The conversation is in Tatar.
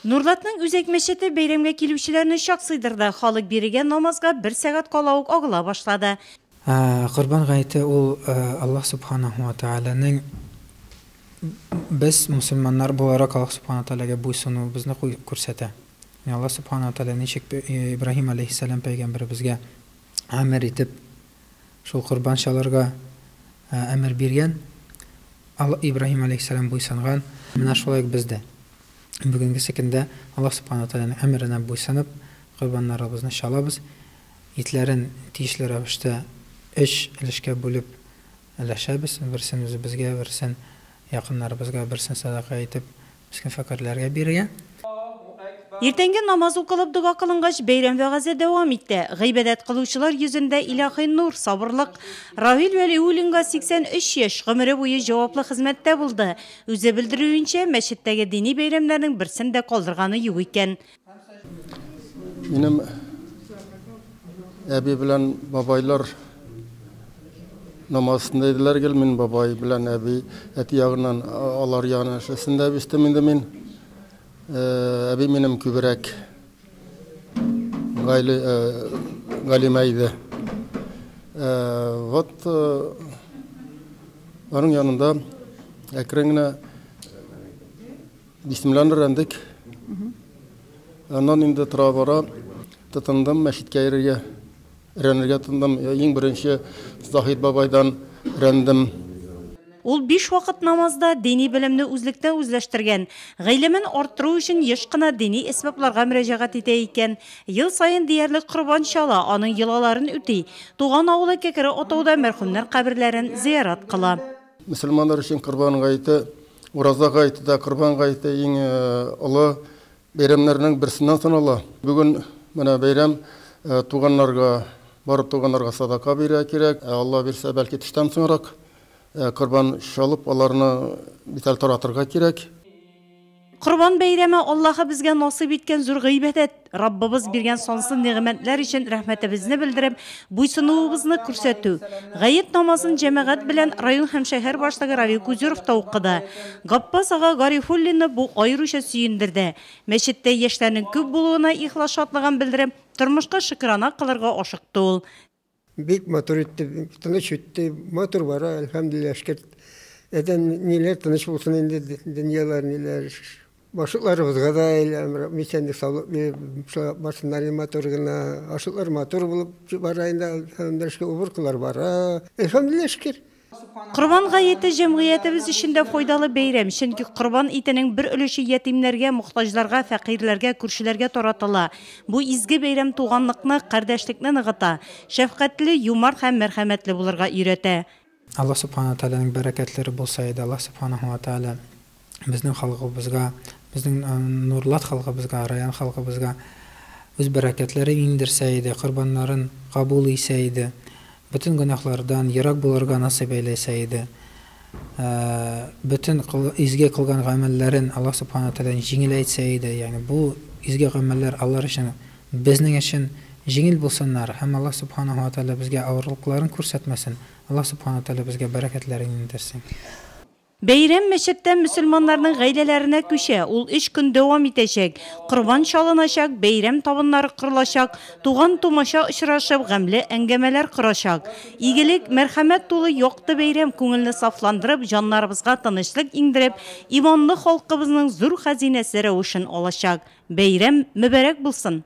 Нурлатның үзек мәчете бәйрәмгә килүчеләрне шак сыйдырды. Халык бирегән намазга 1 сәгать кала ук агыла башлады. Корбан гаете ул Аллаһ субханаһу ва тааляның без мусульманнар буларак Аллаһ субханаһу ва тааляга буйсынуыбызны күрсәтә. Аллаһ субханаһу ва тааля ничек Ибраһим алейхиссалам пәйгамбәребезгә әмер итеп шул корбан шаларга әмер биргән, Ибраһим алейхиссалам буйсынган, менә шулай бездә. Бүгенге көндә Аллаһ субханаһу ва тааляның әмеренә буйсынып, корбаннарыбызны шалабыз, итләрен тиешле рәвештә 3 өлешкә бүлеп өләшәбез, берсен үзебезгә, берсен якыннарыбызга, берсен садака итеп, безгә фәкыйрьләргә бирергә. Иртәнге намаз укылып дуга кылынгач, бәйрәм вәгазы дәвам итте. Гыйбадәт кылучылар йөзендә илаһи нур, сабырлык. Равил Вәлиуллинга 83 яшь, гомере буе җаваплы хезмәттә булды. Үзе белдерүенчә, мәчеттәге дини бәйрәмнәрнең берсен дә калдырганы юк икән. Минем әби белән бабайлар намазында иделәр гел, мин бабай белән әби әти ягыннан алар ягына шәсендә бистем инде мин. Әби минем күбрәк галимә иде. Вот аның янында әкрен генә бисмилләһир-рахманир-рахим. Аннан инде тора бара тотындым мәчеткә йөрергә. Рәнергә тотындым. Иң беренче Заһид бабайдан рәндем. Ул 5 вакыт намазда дини белемне үзлектән үзләштергән. Гыйлемен арттыру өчен еш кына дини әсбапларга мөрәҗәгать итә икән. Ел сайын диярлек корбан чала, аның йолаларын үти. Туган авылы Кәкере атауда мәрхүмнәр каберләрен зиярат кыла. Мөселманнар өчен корбан гаете, ураза гаете да корбан гаете иң олы бәйрәмнәрнең берсеннән санала. Бүген менә бәйрәм туганнарга, барып туганнарга садака бирә кирәк. Алла бирсә, бәлки төштән соңрак корбан шалып, аларны битәл таратырга кирәк. Корбан бәйрәме Аллаһы безгә насыйп иткән зур гыйбадәт. Раббыбыз биргән сонсыз нигъмәтләр өчен рәхмәтебезне белдереп, буйсынуыбызны күрсәтү. Гает намазын җәмәгать белән район һәм шәһәр башлыгы Равил Кузеров та укыды. Гаппас ага Гарифуллинны бу айрыша сөендерде. Мәчеттә яшьләрнең күп булуына ихлас шатлыгын белдереп, тормышка шөкранә кылырга ашыкты ул. Бик матур итте, тыныч үтте, матур бара, әлхәмдүлилләһ, шөкер. Ниләр тыныч булсын инде, дөньялар ниләр. Башыкларыбызга да мисәнлек саулык башыннар матур гына, ашыклар матур булып бара инде, әлхәмдүлилләһ, убыркылар бара. Әлхәмдүлилләһ, шөкер. Корбан гаете җәмгыятебез өчен дә файдалы бәйрәм, чөнки корбан итенең бер өлеше ятимнәргә, мохтаҗларга, фәкыйрьләргә, күршеләргә таратыла. Бу изге бәйрәм туганлыкны, кардәшлекне ныгыта, шәфкатьле, юмарт һәм мәрхәмәтле булырга өйрәтә. Аллаһ субханаһу ва тааляның бәрәкәтләре булса иде, Аллаһ субханаһу ва тааля безнең халкыбызга, безнең нурлат халкыбызга, район халкыбызга үз бәрәкәтләре индерсә иде, корбаннарын кабул итсә иде. Bütün günahlardan yirak bulurga nasip eylese idi. Bütün izge kılgan gamellerin Allah subhanahu wa ta'ala jingil etse idi. Yani bu izge gameller Allah için, bizning için jingil bulsunlar. Hem Allah subhanahu wa ta'ala bizge ağırlıkların kürsətmesin. Allah subhanahu wa ta'ala bizge bereketlerini indirsin. Бәйрәм мәчеттә мөселманнарның гаиләләренә күчә. Ул 3 көн дәвам итәчәк. Корбан чалыначак, бәйрәм табыннары кырылачак, туган тумаша очрашып, гамле әңгәмәләр корачак. Игелек, мәрхәмәт тулы якты бәйрәм күңелне сафландырып, җаннарыбызга тынычлык иңдереп, иманлы халкыбызның зур хәзинәсе рәвешен алачак. Бәйрәм мөбарәк булсын.